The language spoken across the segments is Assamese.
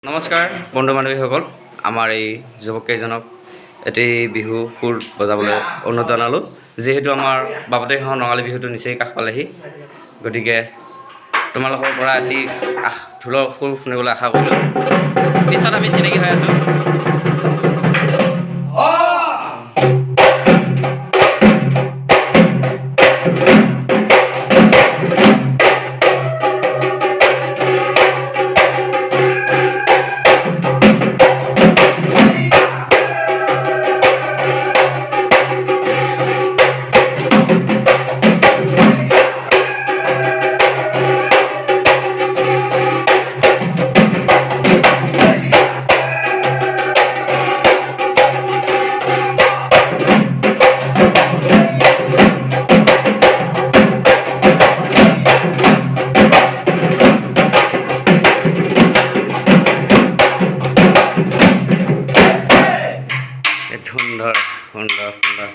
নমস্কাৰ বন্ধু বান্ধৱীসকল, আমাৰ এই যুৱককেইজনক এটি বিহু সুৰ বজাবলৈ অনুৰোধ জনালোঁ। যিহেতু আমাৰ বাপতিসাহোন ৰঙালী বিহুটো নিচেই কাষ পালেহি, গতিকে তোমালোকৰ পৰা এটি ঢোলৰ সুৰ শুনিবলৈ আশা কৰিলোঁ। পিছত আমি চিনাকি হৈ আছোঁ। সুন্দৰ সুন্দৰ সুন্দৰ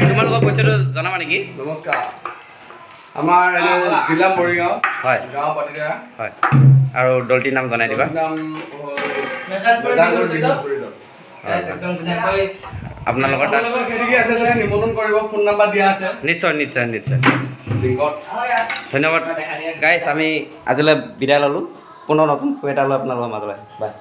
তোমালোকৰ পৰিচয়টো জনাবা নেকি? নমস্কাৰ, আমাৰ জিলা মৰিগাঁও, হয় গাঁও পাতিকা, হয়, আৰু দলটিৰ নাম জনাই দিবা। আপোনালোকৰ তাত আছে যদি নিমন্ত্ৰণ কৰিব, ফোন নাম্বাৰ দিয়া আছে। নিশ্চয় নিশ্চয় নিশ্চয় ধন্যবাদ গাইছ। আমি আজিলৈ বিদায় ল'লোঁ। পুনৰ নতুন সুৰ এটা লৈ আপোনালোকৰ মাজলৈ বাই।